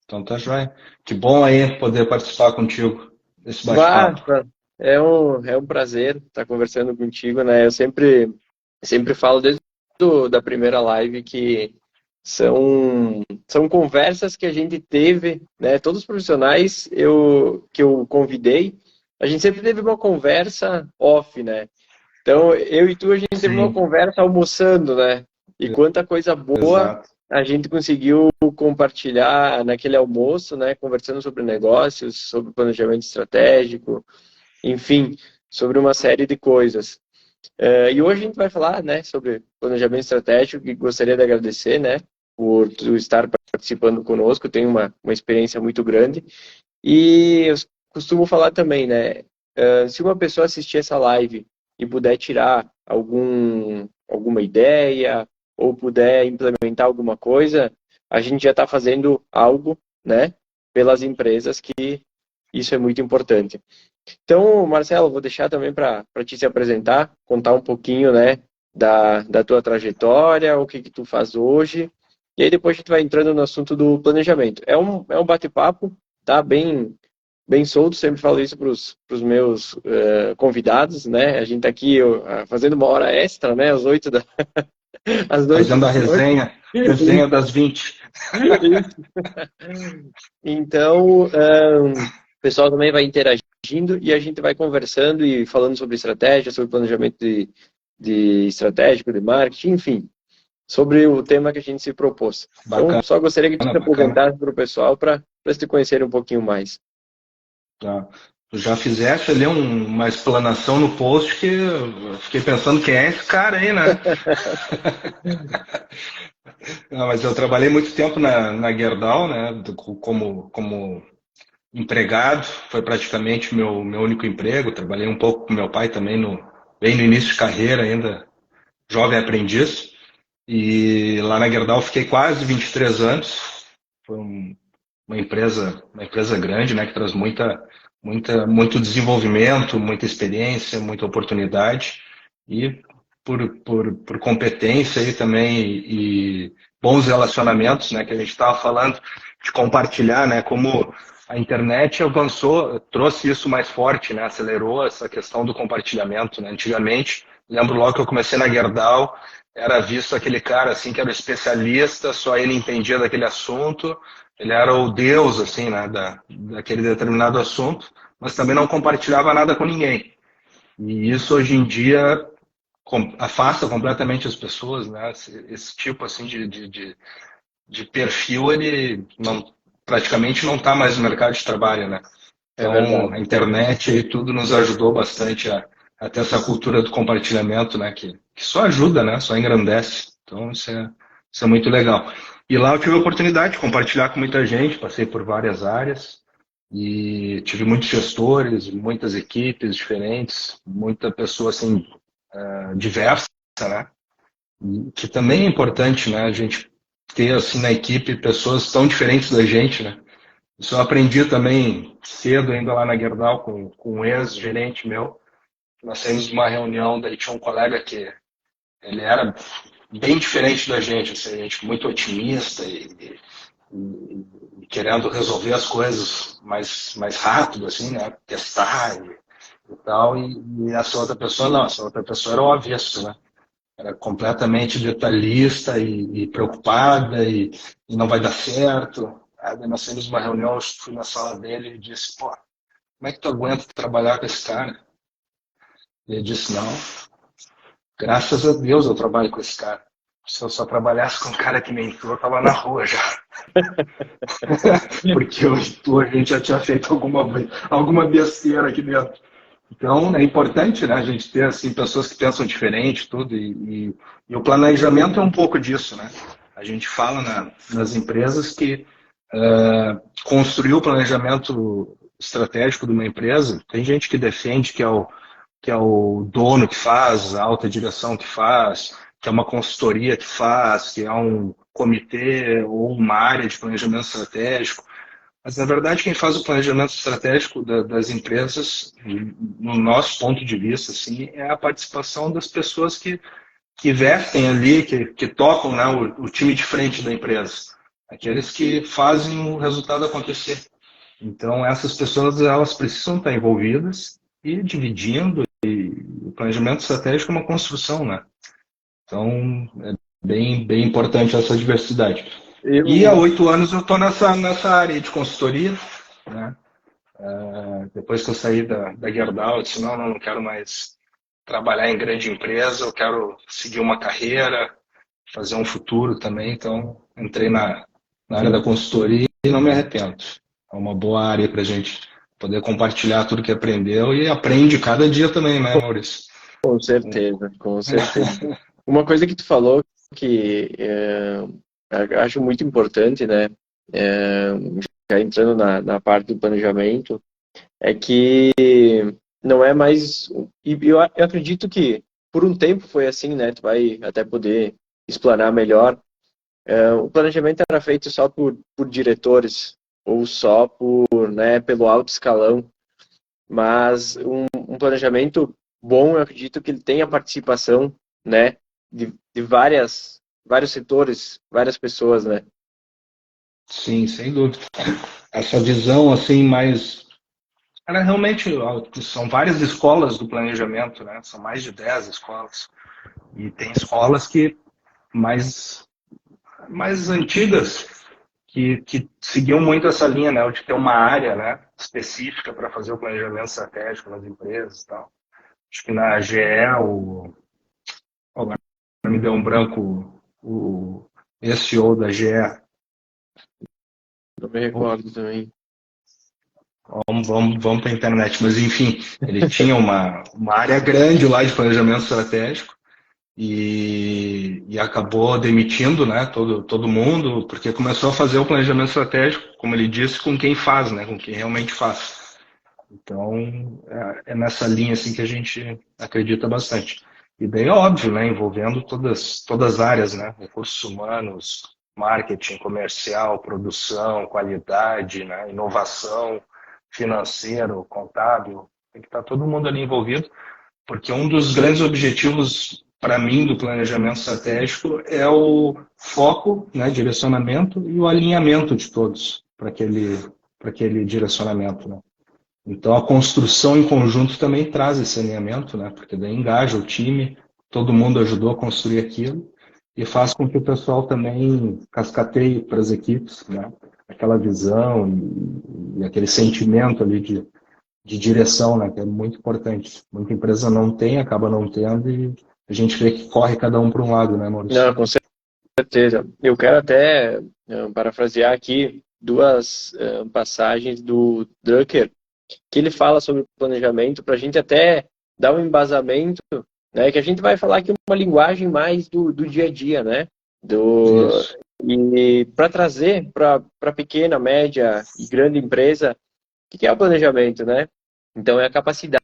Então tá joia. Que bom aí poder participar contigo desse bate-papo. Basta, é um prazer estar conversando contigo, né? Eu sempre falo desde da primeira live que são conversas que a gente teve, né? Todos os profissionais que eu convidei, a gente sempre teve uma conversa off, né? Então, eu e tu, a gente teve uma Sim, conversa almoçando, né? E quanta coisa boa exato. a gente conseguiu compartilhar naquele almoço, né? Conversando sobre negócios, sobre planejamento estratégico, enfim, sobre uma série de coisas. E hoje a gente vai falar, né, sobre planejamento estratégico e gostaria de agradecer, né, por tu estar participando conosco. Tenho uma experiência muito grande. E eu costumo falar também, né, se uma pessoa assistir essa live e puder tirar alguma ideia ou puder implementar alguma coisa, a gente já está fazendo algo, né, pelas empresas, que isso é muito importante. Então, Marcelo, vou deixar também para te se apresentar, contar um pouquinho, né, da tua trajetória, o que tu faz hoje, e aí depois a gente vai entrando no assunto do planejamento. É um bate-papo, tá? Bem solto, sempre falo isso para os meus convidados, né? A gente está aqui fazendo uma hora extra, né? Às 8 às 8 Fazendo a da noite. resenha das 20. Então, o pessoal também vai interagindo e a gente vai conversando e falando sobre estratégia, sobre planejamento de estratégico, de marketing, enfim, sobre o tema que a gente se propôs. Então, Bacana, só gostaria que tu te bacana. apresentasse para o pessoal para se conhecerem um pouquinho mais. Tá. Tu já fizeste ali uma explanação no post que eu fiquei pensando quem é esse cara aí, né? Não, mas eu trabalhei muito tempo na Gerdau, né? Como empregado, foi praticamente meu único emprego. Trabalhei um pouco com meu pai também bem no início de carreira ainda, jovem aprendiz. E lá na Gerdau fiquei quase 23 anos. Foi uma empresa grande, né, que traz muito desenvolvimento, muita experiência, muita oportunidade e por competência aí também e bons relacionamentos, né, que a gente estava falando de compartilhar, né, como a internet avançou, trouxe isso mais forte, né, acelerou essa questão do compartilhamento, né. Antigamente, lembro logo que eu comecei na Gerdau, era visto aquele cara assim que era o especialista, só ele entendia daquele assunto, ele era o deus, assim, né, daquele determinado assunto, mas também não compartilhava nada com ninguém. E isso hoje em dia afasta completamente as pessoas, né? Esse tipo assim de perfil, ele praticamente não está mais no mercado de trabalho, né? É Então, verdade. a internet e tudo nos ajudou bastante a ter essa cultura do compartilhamento, né? Que só ajuda, né? Só engrandece. Então, isso é muito legal. E lá eu tive a oportunidade de compartilhar com muita gente, passei por várias áreas e tive muitos gestores, muitas equipes diferentes, muita pessoa assim diversa, né? Que também é importante, né? A gente ter assim na equipe pessoas tão diferentes da gente, né? Isso eu aprendi também cedo, ainda lá na Gerdau, com um ex-gerente meu. Nós saímos de uma reunião, daí tinha um colega que ele era bem diferente da gente, assim, a gente muito otimista e querendo resolver as coisas mais rápido, assim, né? Testar e tal. E essa outra pessoa não, essa outra pessoa era o avesso, né? Era completamente detalhista e preocupada e não vai dar certo. Aí nós temos uma reunião, eu fui na sala dele e disse, pô, como é que tu aguenta trabalhar com esse cara? E ele disse, não, graças a Deus eu trabalho com esse cara. Se eu só trabalhasse com um cara que nem tu, eu tava na rua já. Porque hoje a gente já tinha feito alguma besteira aqui dentro. Então, é importante, né, a gente ter assim, pessoas que pensam diferente, tudo, e o planejamento é um pouco disso, né? A gente fala nas empresas que construir o planejamento estratégico de uma empresa, tem gente que defende que é o dono que faz, a alta direção que faz, que é uma consultoria que faz, que é um comitê ou uma área de planejamento estratégico. Mas, na verdade, quem faz o planejamento estratégico das empresas, no nosso ponto de vista, assim, é a participação das pessoas que vestem ali, que tocam, né, o time de frente da empresa. aqueles que fazem o resultado acontecer. Então, essas pessoas, elas precisam estar envolvidas e dividindo, e o planejamento estratégico é uma construção, né? Então, é bem importante essa diversidade. E há Eu, 8 anos eu estou nessa área de consultoria, né? Depois que eu saí da Gerdau, eu disse, não quero mais trabalhar em grande empresa, eu quero seguir uma carreira, fazer um futuro também, então entrei na área da consultoria e não me arrependo. É uma boa área para a gente poder compartilhar tudo que aprendeu e aprende cada dia também, né, Maurício? com certeza, com certeza. Uma coisa que tu falou que acho muito importante, né? É, já entrando na parte do planejamento, é que não é mais. E eu acredito que por um tempo foi assim, né? Tu vai até poder explanar melhor. O planejamento era feito só por diretores ou só né, pelo alto escalão, mas um planejamento bom, eu acredito que ele tem a participação, né, de vários setores, várias pessoas, né? Sim, sem dúvida. Essa visão assim mais. Ela realmente são várias escolas do planejamento, né? São mais de 10 escolas. E tem escolas que mais antigas que seguiam muito essa linha, né, de ter uma área, né, específica para fazer o planejamento estratégico nas empresas e tal. Acho que na GE, agora me deu um branco, o SEO da GE. Não me recordo também. Vamos para a internet, mas enfim, ele tinha uma área grande lá de planejamento estratégico e acabou demitindo, né, todo mundo, porque começou a fazer o planejamento estratégico, como ele disse, com quem faz, né, com quem realmente faz. Então, é nessa linha assim que a gente acredita bastante. E daí, óbvio, né, envolvendo todas as áreas, né, recursos humanos, marketing, comercial, produção, qualidade, né, inovação, financeiro, contábil, tem que estar todo mundo ali envolvido, porque um dos grandes objetivos para mim do planejamento estratégico é o foco, né, direcionamento e o alinhamento de todos para aquele direcionamento, né? Então a construção em conjunto também traz esse alinhamento, né? Porque daí engaja o time, todo mundo ajudou a construir aquilo e faz com que o pessoal também cascateie para as equipes, né? Aquela visão e aquele sentimento ali de direção, né? Que é muito importante. Muita empresa não tem, acaba não tendo e a gente vê que corre cada um para um lado, né, Maurício? Não, com certeza. Eu quero até parafrasear aqui duas passagens do Drucker, que ele fala sobre planejamento, para a gente até dar um embasamento, né, que a gente vai falar aqui uma linguagem mais do dia a dia, né? Isso. E para trazer para pequena, média e grande empresa, o que é o planejamento, né? Então, é a capacidade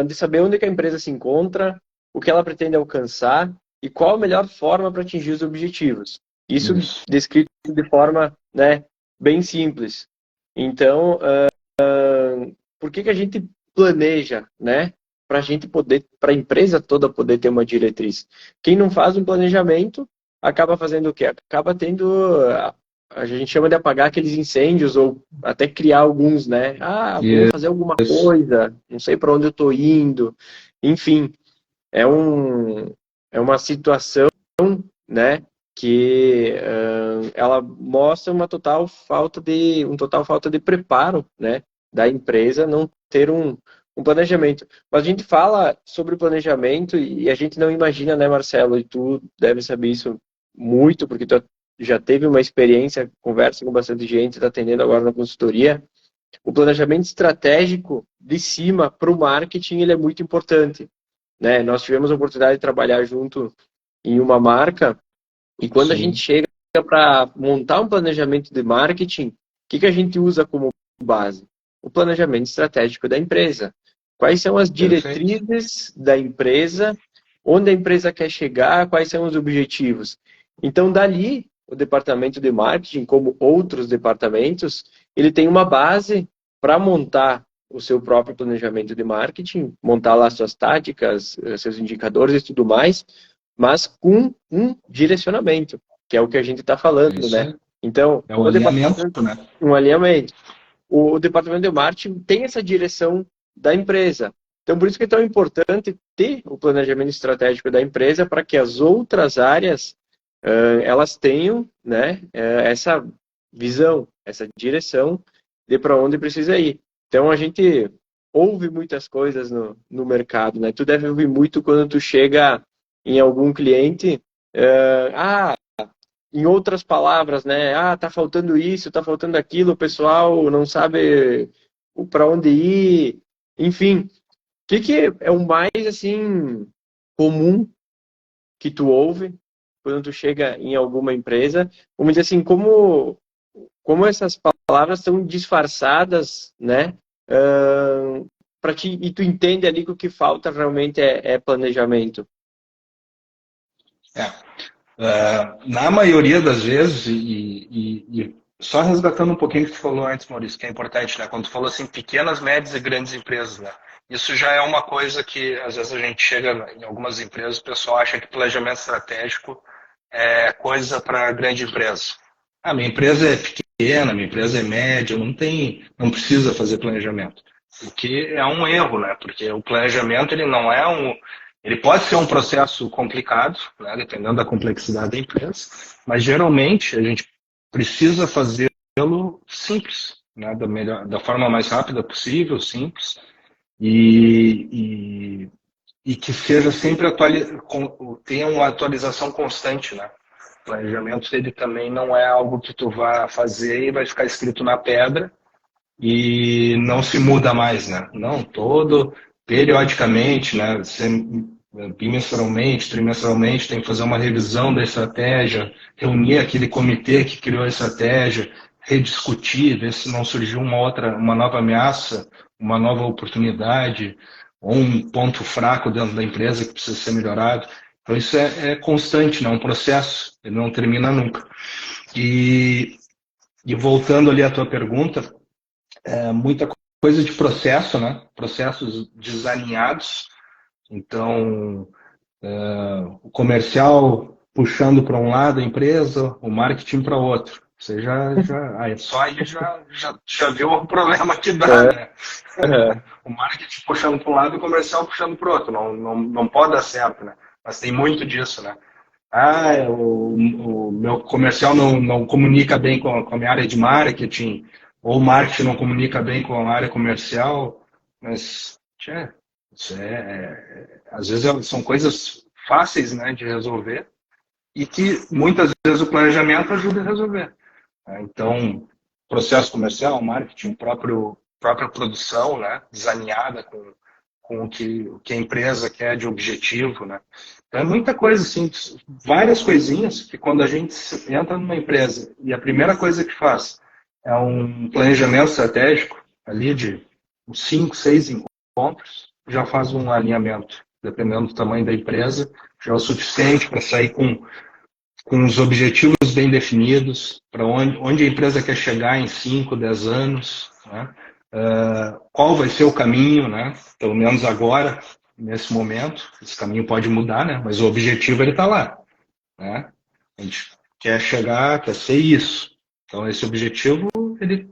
de saber onde que a empresa se encontra, o que ela pretende alcançar e qual a melhor forma para atingir os objetivos. Isso Isso. descrito de forma, né, bem simples. Então, por que a gente planeja, né? Para a gente poder, para a empresa toda poder ter uma diretriz. Quem não faz um planejamento acaba fazendo o quê? Acaba tendo, a gente chama de apagar aqueles incêndios ou até criar alguns, né? Ah, vou fazer alguma Isso. coisa, não sei para onde eu estou indo. Enfim, é uma situação, né? Que ela mostra total falta de preparo, né, da empresa não ter um planejamento. Mas a gente fala sobre planejamento e a gente não imagina, né, Marcelo? E tu deve saber isso muito, porque tu já teve uma experiência, conversa com bastante gente, está atendendo agora na consultoria. O planejamento estratégico de cima para o marketing ele é muito importante, né? Nós tivemos a oportunidade de trabalhar junto em uma marca e quando a gente Sim. chega para montar um planejamento de marketing, o que a gente usa como base? O planejamento estratégico da empresa. Quais são as Perfeito. diretrizes da empresa, onde a empresa quer chegar, quais são os objetivos. Então, dali, o departamento de marketing, como outros departamentos, ele tem uma base para montar o seu próprio planejamento de marketing, montar lá suas táticas, seus indicadores e tudo mais, mas com um direcionamento. que é o que a gente está falando, Isso né? é, Então, é o alinhamento, né? um alinhamento. O departamento de marketing tem essa direção da empresa. Então, por isso que é tão importante ter o planejamento estratégico da empresa para que as outras áreas elas tenham, né, essa visão, essa direção de para onde precisa ir. Então, a gente ouve muitas coisas no mercado, né? Tu deve ouvir muito quando tu chega em algum cliente, em outras palavras, né? Tá faltando isso, tá faltando aquilo, o pessoal não sabe para onde ir, enfim. O que é o mais assim comum que tu ouve quando tu chega em alguma empresa? Vamos dizer assim, como essas palavras estão disfarçadas, né? Para ti e tu entende ali que o que falta realmente é planejamento. É. Na maioria das vezes, e só resgatando um pouquinho o que tu falou antes, Maurício, que é importante, né? Quando tu falou assim, pequenas, médias e grandes empresas, né? Isso já é uma coisa que, às vezes, a gente chega em algumas empresas, o pessoal acha que planejamento estratégico é coisa para grande empresa. Minha empresa é pequena, minha empresa é média, não precisa fazer planejamento. O que é um erro, né? Porque o planejamento, ele pode ser um processo complicado, né, dependendo da complexidade da empresa, mas geralmente a gente precisa fazê-lo simples, né, da forma mais rápida possível, simples, e, e que seja sempre tenha uma atualização constante, né? O planejamento ele também não é algo que tu vai fazer e vai ficar escrito na pedra e não se muda mais, né? Não, periodicamente, né? Bimestralmente, trimestralmente, tem que fazer uma revisão da estratégia, reunir aquele comitê que criou a estratégia, rediscutir, ver se não surgiu uma nova ameaça, uma nova oportunidade, ou um ponto fraco dentro da empresa que precisa ser melhorado. Então isso é constante, né? Um processo, ele não termina nunca. E voltando ali à tua pergunta, muita coisa de processo, né? Processos desalinhados. Então, o comercial puxando para um lado a empresa, o marketing para outro. Você só aí já viu o problema que dá, né? O marketing puxando para um lado e o comercial puxando para o outro. Não pode dar certo, né? Mas tem muito disso, né? O meu comercial não comunica bem com a minha área de marketing, ou o marketing não comunica bem com a área comercial, mas, isso às vezes são coisas fáceis, né, de resolver e que muitas vezes o planejamento ajuda a resolver, né? Então, processo comercial, marketing, própria produção, né, desalinhada com o que a empresa quer de objetivo, né? Então, é muita coisa, assim, várias coisinhas que quando a gente entra numa empresa e a primeira coisa que faz é um planejamento estratégico ali de uns 5, 6 encontros, já faz um alinhamento, dependendo do tamanho da empresa, já é o suficiente para sair com os objetivos bem definidos, para onde a empresa quer chegar em 5, 10 anos, né? Qual vai ser o caminho, né? Pelo menos agora, nesse momento, esse caminho pode mudar, né? Mas o objetivo ele está lá, né? A gente quer chegar, quer ser isso. Então esse objetivo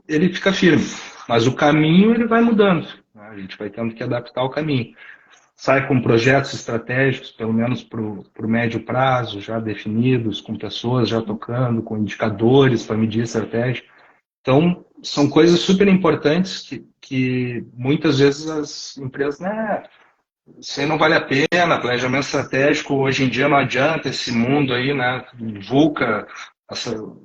ele fica firme, mas o caminho ele vai mudando, né? A gente vai tendo que adaptar o caminho. Sai com projetos estratégicos, pelo menos para o médio prazo, já definidos, com pessoas já tocando, com indicadores para medir a estratégia. Então, são coisas super importantes que muitas vezes as empresas, né, isso aí não vale a pena, planejamento estratégico hoje em dia não adianta, esse mundo aí, né, VUCA,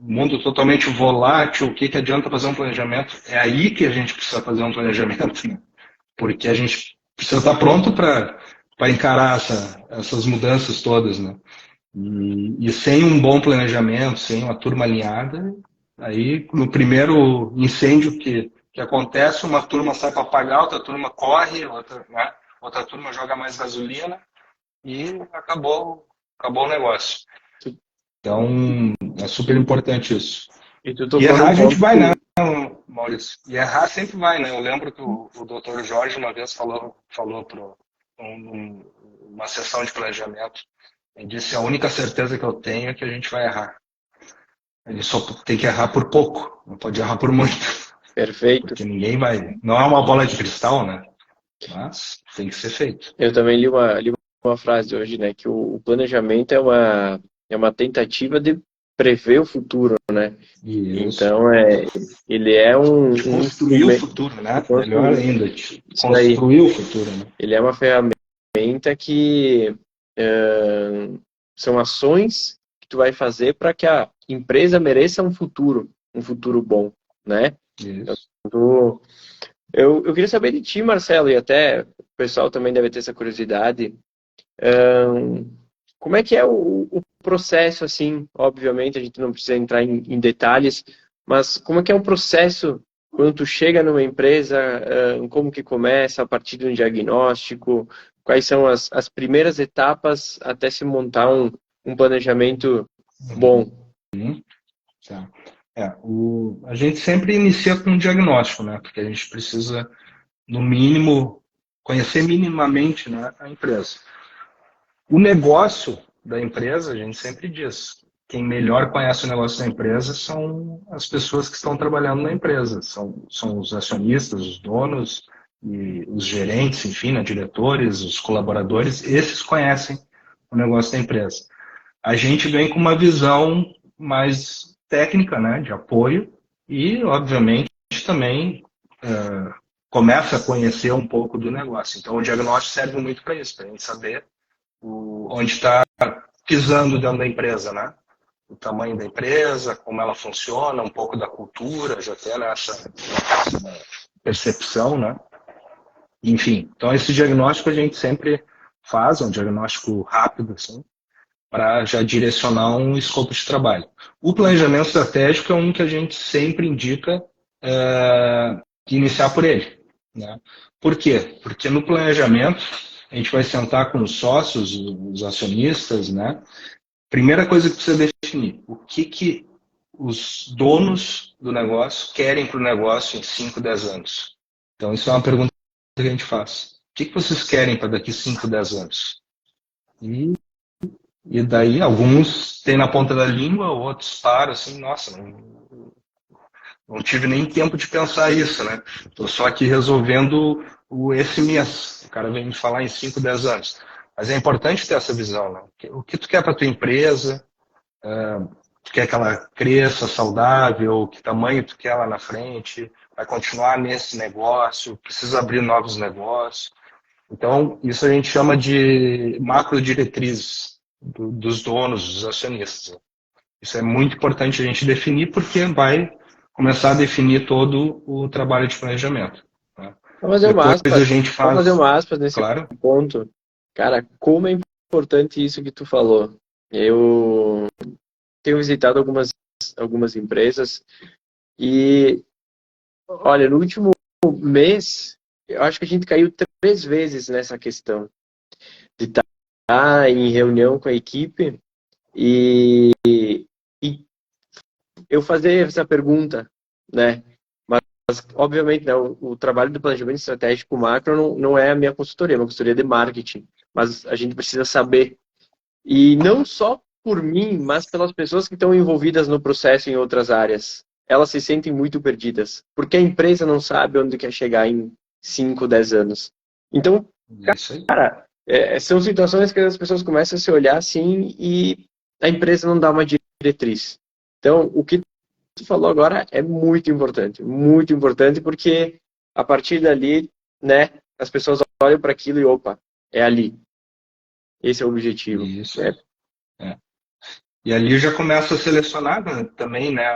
mundo totalmente volátil, o que adianta fazer um planejamento? É aí que a gente precisa fazer um planejamento, né? Porque a gente precisa estar pronto para encarar essas mudanças todas, né? E sem um bom planejamento, sem uma turma alinhada, aí no primeiro incêndio que acontece, uma turma sai para apagar, outra turma corre, outra turma joga mais gasolina e acabou o negócio. Então, é super importante isso. E tu E tocou errar num a gente ponto vai, né, que... Maurício? E errar sempre vai, né? Eu lembro que o Dr. Jorge uma vez falou para uma sessão de planejamento. Ele disse: a única certeza que eu tenho é que a gente vai errar. Ele só tem que errar por pouco, não pode errar por muito. Perfeito. Porque ninguém vai... Não é uma bola de cristal, né? Mas tem que ser feito. Eu também li uma frase hoje, né? Que o planejamento é uma tentativa de prever o futuro, né? Isso. Então, ele é De construir o futuro, né? Melhor ainda, de construir o futuro, né? Ele é uma ferramenta que são ações que tu vai fazer para que a empresa mereça um futuro bom, né? Isso. Eu queria saber de ti, Marcelo, e até o pessoal também deve ter essa curiosidade. Como é que é o processo, assim? Obviamente, a gente não precisa entrar em detalhes, mas como é que é o processo quando tu chega numa empresa, como que começa a partir de um diagnóstico? Quais são as primeiras etapas até se montar um planejamento bom? Tá. A gente sempre inicia com um diagnóstico, né? Porque a gente precisa, no mínimo, conhecer minimamente, né, a empresa. O negócio da empresa, a gente sempre diz, quem melhor conhece o negócio da empresa são as pessoas que estão trabalhando na empresa, são os acionistas, os donos e os gerentes, enfim, né, diretores, os colaboradores, esses conhecem o negócio da empresa. A gente vem com uma visão mais técnica, né, de apoio e, obviamente, também começa a conhecer um pouco do negócio. Então, o diagnóstico serve muito para isso, para a gente saber onde está pisando dentro da empresa, né? O tamanho da empresa, como ela funciona, um pouco da cultura, já tem essa percepção, né? Enfim, então esse diagnóstico a gente sempre faz, um diagnóstico rápido, assim, para já direcionar um escopo de trabalho. O planejamento estratégico é um que a gente sempre indica iniciar por ele, né? Por quê? Porque no planejamento a gente vai sentar com os sócios, os acionistas, né? Primeira coisa que precisa definir, o que os donos do negócio querem para o negócio em 5, 10 anos. Então, isso é uma pergunta que a gente faz. O que vocês querem para daqui 5, 10 anos? E daí, alguns têm na ponta da língua, outros param assim, nossa, não tive nem tempo de pensar isso, né? Estou só aqui resolvendo esse mês. O cara vem me falar em 5, 10 anos. Mas é importante ter essa visão, né? O que tu quer para tua empresa? Tu quer que ela cresça saudável? Que tamanho tu quer lá na frente? Vai continuar nesse negócio? Precisa abrir novos negócios? Então, isso a gente chama de macro diretrizes dos donos, dos acionistas. Isso é muito importante a gente definir porque vai começar a definir todo o trabalho de planejamento. Né? Vamos fazer uma aspas nesse claro. ponto. Cara, como é importante isso que tu falou. Eu tenho visitado algumas empresas e, olha, no último mês, eu acho que a gente caiu 3 vezes nessa questão de estar em reunião com a equipe e eu fazer essa pergunta, né? Mas, obviamente, né, o trabalho do planejamento estratégico macro não é a minha consultoria, é uma consultoria de marketing. Mas a gente precisa saber. E não só por mim, mas pelas pessoas que estão envolvidas no processo em outras áreas. Elas se sentem muito perdidas, porque a empresa não sabe onde quer chegar em 5, 10 anos. Então, cara, são situações que as pessoas começam a se olhar assim e a empresa não dá uma diretriz. Então, o que tu falou agora é muito importante, porque a partir dali, né, as pessoas olham para aquilo e, opa, é ali. Esse é o objetivo. Isso. E ali já começa a selecionar, né, também, né,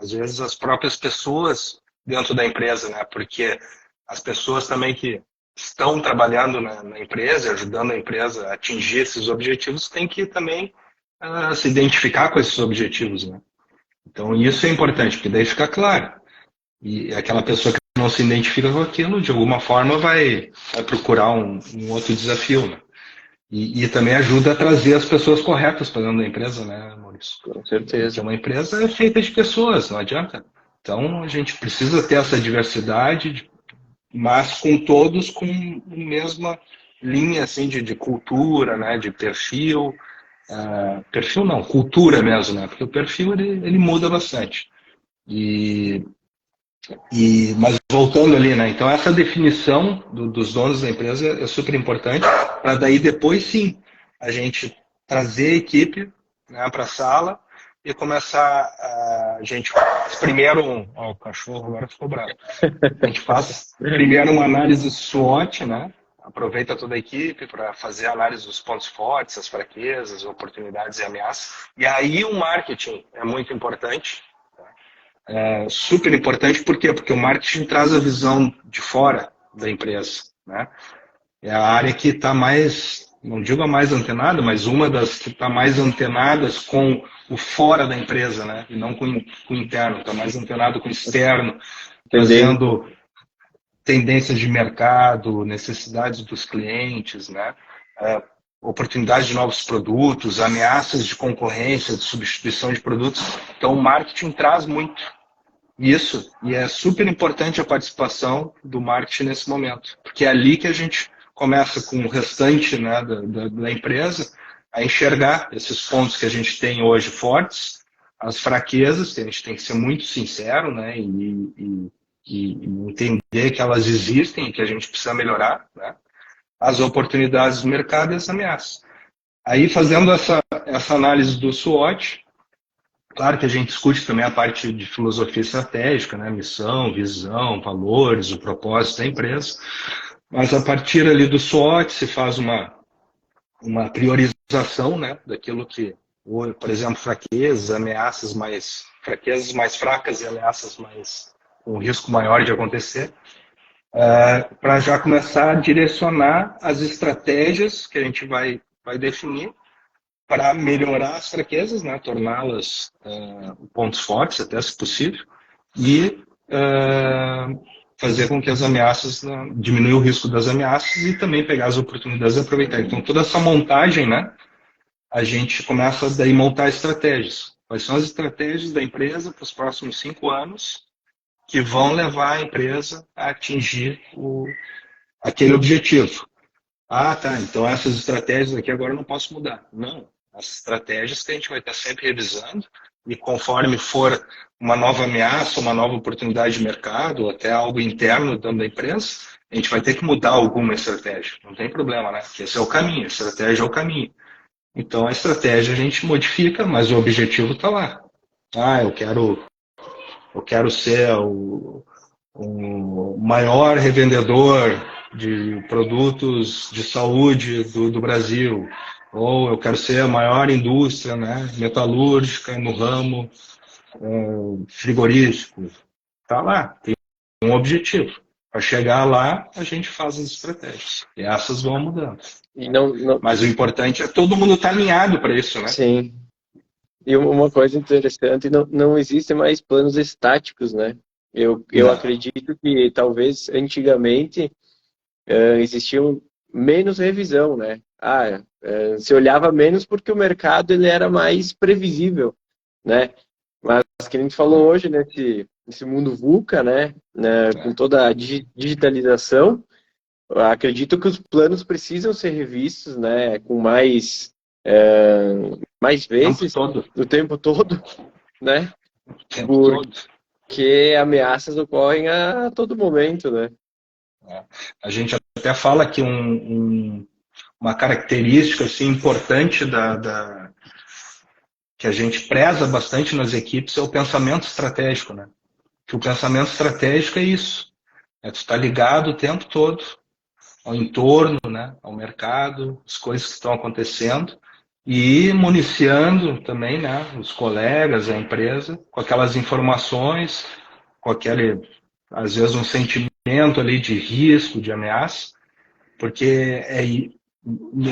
às vezes as próprias pessoas dentro da empresa, né, porque as pessoas também que estão trabalhando na empresa, ajudando a empresa a atingir esses objetivos, têm que também se identificar com esses objetivos, né. Então isso é importante, porque daí fica claro. E aquela pessoa que não se identifica com aquilo, de alguma forma vai procurar um outro desafio, né. E também ajuda a trazer as pessoas corretas para dentro da empresa, né, Maurício? Com certeza. Porque uma empresa é feita de pessoas, não adianta. Então a gente precisa ter essa diversidade, mas com todos com a mesma linha assim, de cultura, né, de perfil, perfil não, cultura mesmo, né? Porque o perfil ele muda bastante. Mas voltando ali, né? Então essa definição dos donos da empresa é super importante para daí depois sim a gente trazer a equipe, né, para a sala e começar a gente primeiro o cachorro agora ficou bravo. A gente faz primeiro uma análise SWOT, né? Aproveita toda a equipe para fazer a análise dos pontos fortes, as fraquezas, oportunidades e ameaças. E aí o marketing é muito importante. Super importante, por quê? Porque o marketing traz a visão de fora da empresa, né? É a área que está mais, não digo a mais antenada, mas uma das que está mais antenadas com o fora da empresa, né? E não com o interno, está mais antenado com o externo, trazendo tendências de mercado, necessidades dos clientes, né? Oportunidades de novos produtos, ameaças de concorrência, de substituição de produtos. Então, o marketing traz muito isso, e é super importante a participação do marketing nesse momento, porque é ali que a gente começa com o restante, né, da empresa a enxergar esses pontos que a gente tem hoje fortes, as fraquezas, que a gente tem que ser muito sincero, né, e entender que elas existem e que a gente precisa melhorar, né, as oportunidades do mercado e as ameaças. Aí, fazendo essa análise do SWOT, claro que a gente discute também a parte de filosofia estratégica, né? Missão, visão, valores, o propósito da empresa. Mas a partir ali do SWOT se faz uma priorização, né? Daquilo que, por exemplo, fraquezas mais fracas e ameaças mais com risco maior de acontecer, para já começar a direcionar as estratégias que a gente vai definir para melhorar as fraquezas, né, torná-las pontos fortes, até se possível, e fazer com que as ameaças, né, diminuir o risco das ameaças e também pegar as oportunidades e aproveitar. Então, toda essa montagem, né, a gente começa daí a montar estratégias. Quais são as estratégias da empresa para os próximos 5 anos que vão levar a empresa a atingir aquele objetivo? Ah, tá, então essas estratégias aqui agora eu não posso mudar. Não. As estratégias que a gente vai estar sempre revisando e conforme for uma nova ameaça, uma nova oportunidade de mercado, ou até algo interno dentro da empresa, a gente vai ter que mudar alguma estratégia. Não tem problema, né? Porque esse é o caminho, a estratégia é o caminho. Então a estratégia a gente modifica, mas o objetivo está lá. Ah, eu quero ser o maior revendedor de produtos de saúde do Brasil, ou eu quero ser a maior indústria, né, metalúrgica no ramo frigorífico. Está lá, tem um objetivo. Para chegar lá, a gente faz as estratégias. E essas vão mudando. E não... Mas o importante é todo mundo estar alinhado para isso, né? Sim. E uma coisa interessante, não existem mais planos estáticos, né? Eu acredito que talvez antigamente existia menos revisão, né? Se olhava menos porque o mercado ele era mais previsível, né? Mas, que a gente falou hoje, nesse mundo VUCA, né? Com toda a digitalização, acredito que os planos precisam ser revistos, né? Com mais vezes, o tempo todo, né? Porque ameaças ocorrem a todo momento, né? A gente até fala que uma característica assim, importante que a gente preza bastante nas equipes é o pensamento estratégico, né? Que o pensamento estratégico é isso. Tu estar ligado o tempo todo ao entorno, né? Ao mercado, as coisas que estão acontecendo e ir municiando também, né? Os colegas, a empresa, com aquelas informações, com aquele, às vezes, um sentimento ali de risco, de ameaça, porque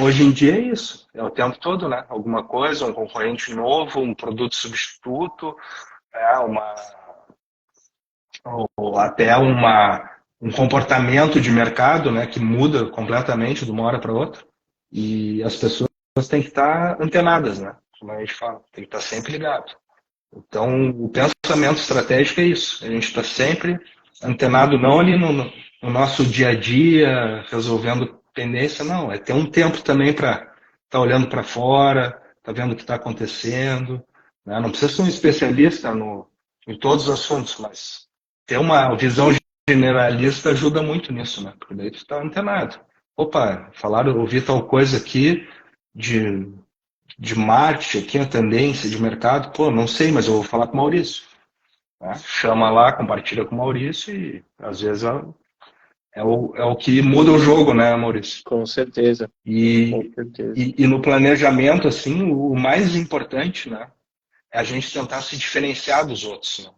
hoje em dia é isso, é o tempo todo, né? Alguma coisa, um concorrente novo, um produto substituto, ou até um comportamento de mercado, né, que muda completamente de uma hora para outra. E as pessoas têm que estar antenadas, né? Como a gente fala, tem que estar sempre ligado. Então, o pensamento estratégico é isso. A gente está sempre antenado, não ali no nosso dia a dia, resolvendo pendência, não. É ter um tempo também para estar olhando para fora, está vendo o que está acontecendo, né? Não precisa ser um especialista em todos os assuntos, mas ter uma visão generalista ajuda muito nisso, né? Porque daí tu está antenado. Opa, ouvi tal coisa aqui de, de marketing, aqui a tendência de mercado, pô, não sei, mas eu vou falar com o Maurício. Né? Chama lá, compartilha com o Maurício e às vezes é o que muda o jogo, né, Maurício? Com certeza. E, e no planejamento, assim, o mais importante, né, é a gente tentar se diferenciar dos outros. Né?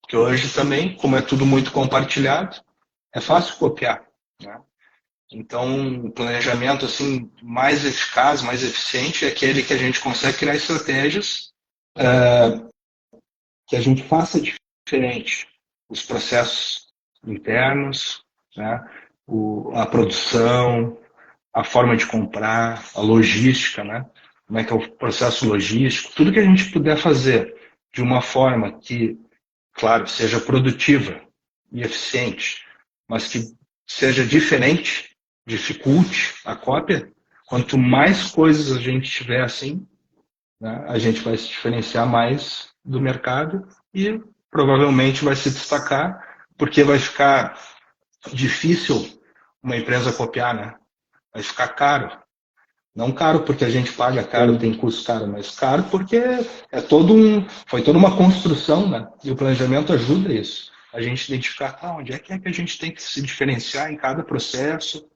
Porque hoje também, como é tudo muito compartilhado, é fácil copiar. Né? Então, o planejamento assim, mais eficaz, mais eficiente é aquele que a gente consegue criar estratégias que a gente faça diferente. Os processos internos, né? A produção, a forma de comprar, a logística, né? Como é que é o processo logístico, tudo que a gente puder fazer de uma forma que, claro, seja produtiva e eficiente, mas que seja diferente, dificulte a cópia, quanto mais coisas a gente tiver assim, né, a gente vai se diferenciar mais do mercado e provavelmente vai se destacar, porque vai ficar difícil uma empresa copiar, né? Vai ficar caro. Não caro porque a gente paga caro, tem custo caro, mas caro porque foi toda uma construção, né? E o planejamento ajuda isso. A gente identificar onde é que a gente tem que se diferenciar em cada processo.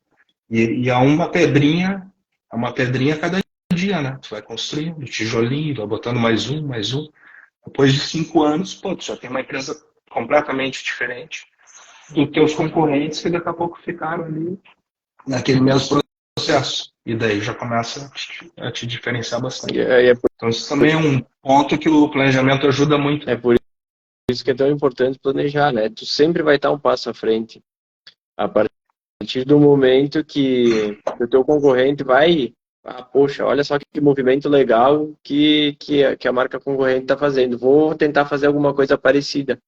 E há uma pedrinha a cada dia, né? Tu vai construindo, tijolinho, vai botando mais um, mais um. Depois de 5 anos, pô, tu já tem uma empresa completamente diferente do que os concorrentes que daqui a pouco ficaram ali naquele mesmo processo. E daí já começa a te diferenciar bastante. Então isso também é um ponto que o planejamento ajuda muito. É por isso que é tão importante planejar, né? Tu sempre vai estar um passo à frente. A partir do momento que o teu concorrente vai... poxa, olha só que movimento legal que a marca concorrente está fazendo. Vou tentar fazer alguma coisa parecida.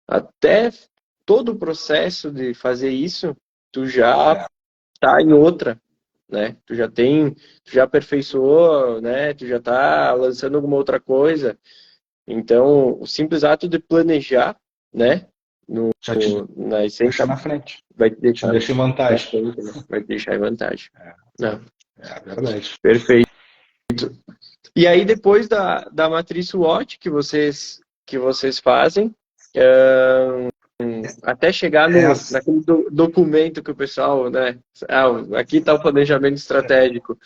Até todo o processo de fazer isso, tu já tá em outra, né? Tu já aperfeiçoou, né? Tu já tá lançando alguma outra coisa. Então, o simples ato de planejar, né? Na essência, na frente. vai te deixar em vantagem. Frente, né? Vai te deixar em vantagem. É verdade. Perfeito. E aí, depois da matriz SWOT que vocês fazem, até chegar naquele documento que o pessoal, né? Aqui está o planejamento estratégico.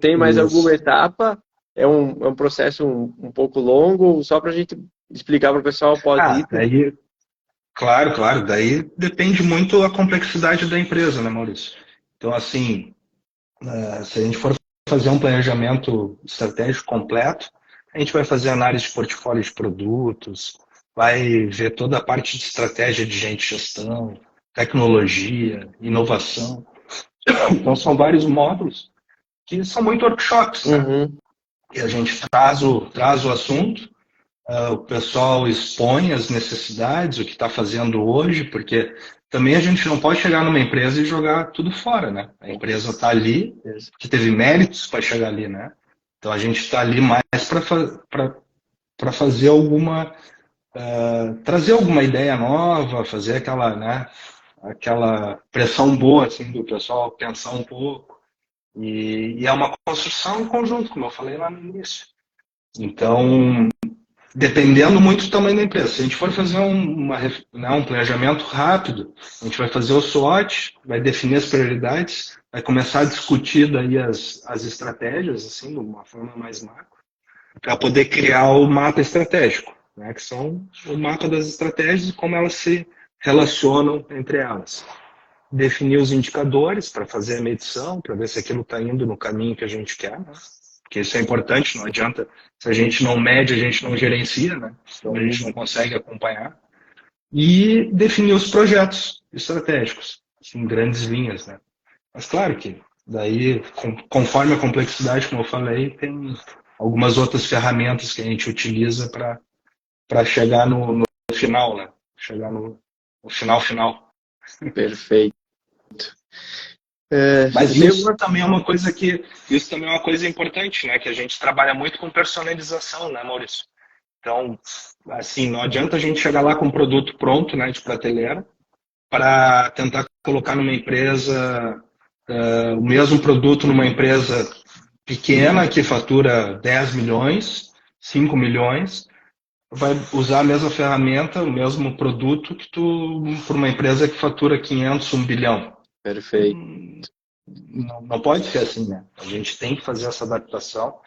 Tem mais alguma etapa? É um processo um pouco longo? Só para a gente explicar para o pessoal, pode ir. Daí, claro. Daí depende muito da complexidade da empresa, né, Maurício? Então, assim, se a gente for fazer um planejamento estratégico completo, a gente vai fazer análise de portfólio de produtos, vai ver toda a parte de estratégia de gente gestão, tecnologia, inovação. Então, são vários módulos que são muito workshops, né? E a gente traz o assunto, o pessoal expõe as necessidades, o que está fazendo hoje, porque também a gente não pode chegar numa empresa e jogar tudo fora, né? A empresa está ali, que teve méritos para chegar ali, né? Então a gente está ali mais para fazer trazer alguma ideia nova, fazer aquela pressão boa assim, do pessoal pensar um pouco. E é uma construção em conjunto, como eu falei lá no início. Então, dependendo muito do tamanho da empresa. Se a gente for fazer um planejamento rápido, a gente vai fazer o SWOT, vai definir as prioridades, vai começar a discutir daí as estratégias, assim, de uma forma mais macro, para poder criar o mapa estratégico, né, que são o mapa das estratégias e como elas se relacionam entre elas. Definir os indicadores para fazer a medição, para ver se aquilo está indo no caminho que a gente quer, né? Porque isso é importante, não adianta, se a gente não mede, a gente não gerencia, né? Então a gente não consegue acompanhar. E definir os projetos estratégicos, em grandes linhas, né? Mas claro que daí, conforme a complexidade, como eu falei, tem algumas outras ferramentas que a gente utiliza para chegar no final, né? Chegar no final. Perfeito. Mas isso também é uma coisa importante, né? Que a gente trabalha muito com personalização, né, Maurício? Então, assim, não adianta a gente chegar lá com um produto pronto, né, de prateleira, para tentar colocar numa empresa o mesmo produto numa empresa pequena que fatura 10 milhões, 5 milhões, vai usar a mesma ferramenta, o mesmo produto que tu por uma empresa que fatura 500, 1 bilhão. Perfeito. Não pode ser assim, né? A gente tem que fazer essa adaptação.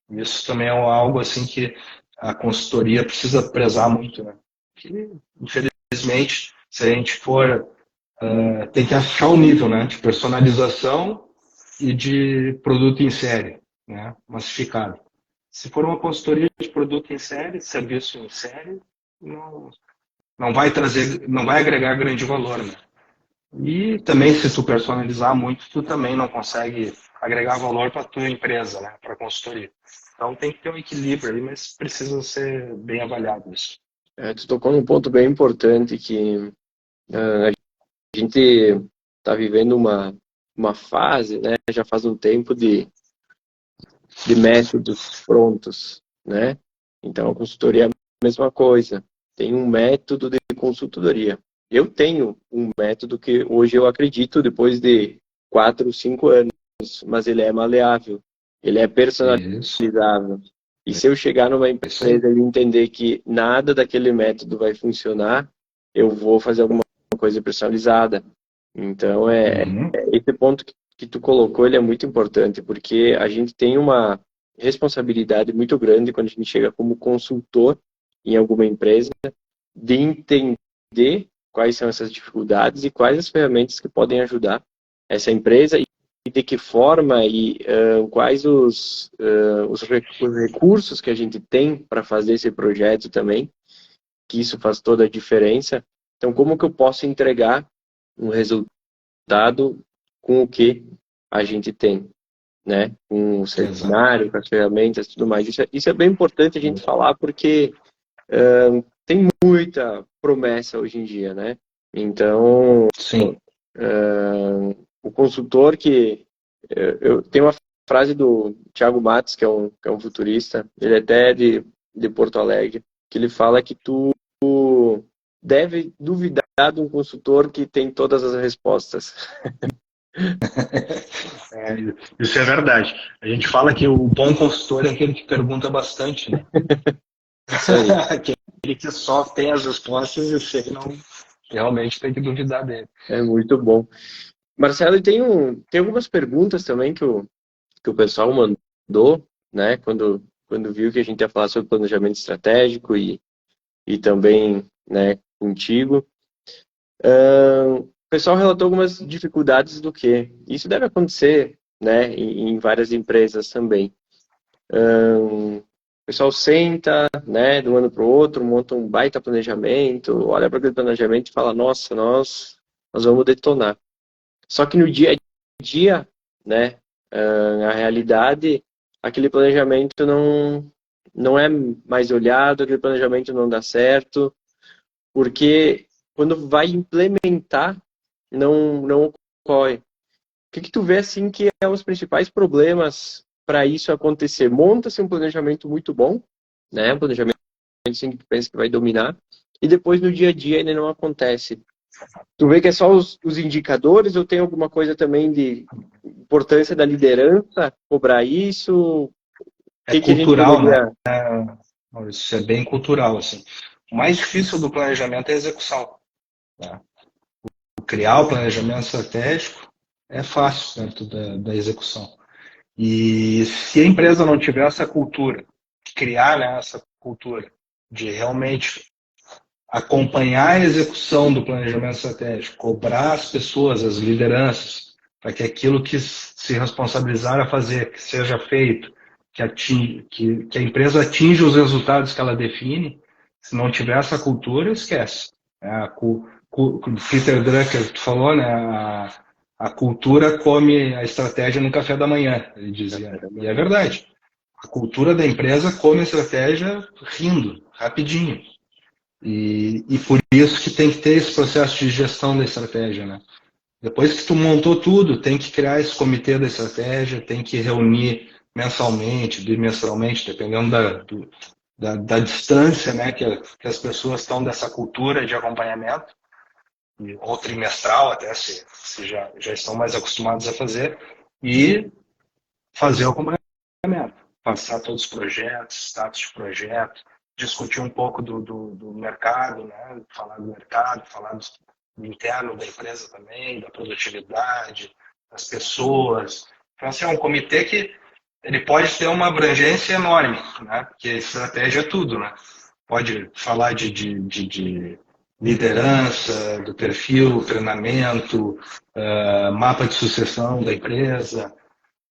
Isso também é algo assim que a consultoria precisa prezar muito, né? Que, infelizmente, se a gente for tem que achar o nível, né, de personalização e de produto em série, né, massificado. Se for uma consultoria de produto em série, serviço em série, não vai agregar grande valor, né? E também se tu personalizar muito, tu também não consegue agregar valor para a tua empresa, né, para a consultoria. Então tem que ter um equilíbrio ali, mas precisa ser bem avaliado isso. Tu tocou num ponto bem importante que a gente está vivendo uma fase, né, já faz um tempo de métodos prontos, né? Então a consultoria é a mesma coisa. Tem um método de consultoria. Eu tenho um método que hoje eu acredito, depois de 4, 5 anos, mas ele é maleável, ele é personalizável. E se eu chegar numa empresa e entender que nada daquele método vai funcionar, eu vou fazer alguma coisa personalizada. Então, esse ponto que tu colocou, ele é muito importante, porque a gente tem uma responsabilidade muito grande quando a gente chega como consultor em alguma empresa, de entender quais são essas dificuldades e quais as ferramentas que podem ajudar essa empresa e de que forma e quais os recursos que a gente tem para fazer esse projeto também, que isso faz toda a diferença. Então, como que eu posso entregar um resultado com o que a gente tem, né? Com o cenário, com as ferramentas e tudo mais. Isso é bem importante a gente falar, porque tem muita promessa hoje em dia, né? Então, sim. O consultor que... Eu tenho uma frase do Thiago Matos, que é um futurista, ele é até de Porto Alegre, que ele fala que tu deve duvidar de um consultor que tem todas as respostas. Isso é verdade. A gente fala que o bom consultor é aquele que pergunta bastante, né? Isso aí. Aquele que só tem as respostas e você não realmente tem que duvidar dele. É muito bom. Marcelo, tem algumas perguntas também que o pessoal mandou, né? Quando viu que a gente ia falar sobre planejamento estratégico e também, né, contigo. O pessoal relatou algumas dificuldades do que isso deve acontecer, né, em várias empresas também. O pessoal senta, né, de um ano para o outro, monta um baita planejamento, olha para aquele planejamento e fala, nossa, nós vamos detonar. Só que no dia a dia, né, a realidade, aquele planejamento não é mais olhado, aquele planejamento não dá certo, porque quando vai implementar, não ocorre. O que tu vê assim que é os principais problemas para isso acontecer? Monta-se um planejamento muito bom, né? Um planejamento assim que tu pensa que vai dominar, e depois no dia a dia ainda não acontece. Tu vê que é só os indicadores ou tem alguma coisa também de importância da liderança cobrar isso? É cultural, né? Isso é bem cultural, assim. O mais difícil do planejamento é a execução, né? Criar o planejamento estratégico é fácil dentro da execução. E se a empresa não tiver essa cultura, criar, né, essa cultura de realmente acompanhar a execução do planejamento estratégico, cobrar as pessoas, as lideranças, para que aquilo que se responsabilizar a fazer, que seja feito, que a empresa atinja os resultados que ela define, se não tiver essa cultura, esquece. O Peter Drucker falou, né, a cultura come a estratégia no café da manhã, ele dizia. E é verdade. A cultura da empresa come a estratégia rindo, rapidinho. E por isso que tem que ter esse processo de gestão da estratégia, né? Depois que tu montou tudo, tem que criar esse comitê da estratégia, tem que reunir mensalmente, bimestralmente, dependendo da distância, né, que as pessoas estão dessa cultura de acompanhamento, ou trimestral até, se já estão mais acostumados a fazer, e fazer o acompanhamento, passar todos os projetos, status de projeto, discutir um pouco do mercado, né, falar do mercado, falar do interno da empresa também, da produtividade, das pessoas. Então, assim, é um comitê que ele pode ter uma abrangência enorme, né? Porque estratégia é tudo, né? Pode falar de liderança, do perfil, treinamento, mapa de sucessão da empresa,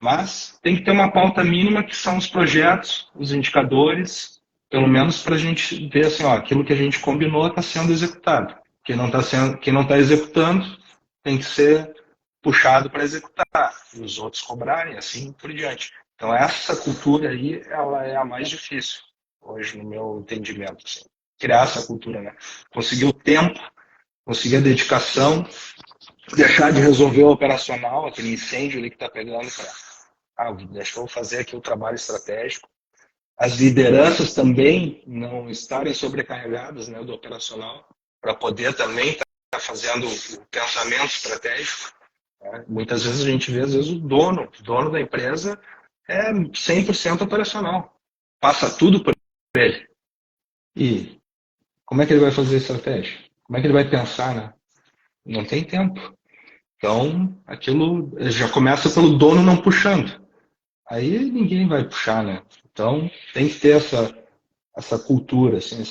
mas tem que ter uma pauta mínima que são os projetos, os indicadores, pelo menos para a gente ver assim, ó, aquilo que a gente combinou está sendo executado. Quem não está executando tem que ser puxado para executar e os outros cobrarem, assim por diante. Então essa cultura aí, ela é a mais difícil hoje no meu entendimento. Assim. Criar essa cultura, né? Conseguir o tempo, conseguir a dedicação, deixar de resolver o operacional, aquele incêndio ali que está pegando para deixa eu fazer aqui o trabalho estratégico. As lideranças também não estarem sobrecarregadas, né, do operacional, para poder também estar fazendo o pensamento estratégico. Né? Muitas vezes a gente vê, às vezes, o dono da empresa é 100% operacional. Passa tudo por ele. E como é que ele vai fazer estratégia? Como é que ele vai pensar, né? Não tem tempo. Então, aquilo já começa pelo dono não puxando. Aí ninguém vai puxar, né? Então, tem que ter essa cultura, assim,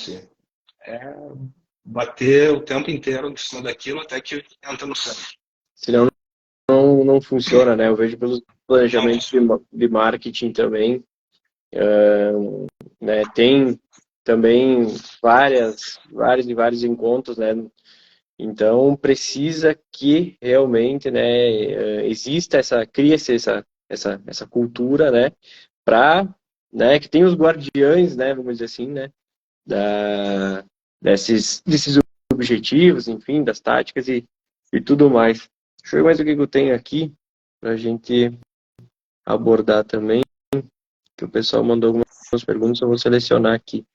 bater o tempo inteiro em cima daquilo até que entra no sangue. Senão não funciona, né? Eu vejo pelos planejamentos de marketing também, né? Tem também vários encontros, né? Então precisa que realmente, né, cria-se essa cultura, né, para, né, que tem os guardiães, né, vamos dizer assim, né, desses objetivos, enfim, das táticas e tudo mais. Deixa eu ver mais o que eu tenho aqui para a gente abordar também, que o pessoal mandou algumas perguntas, eu vou selecionar aqui.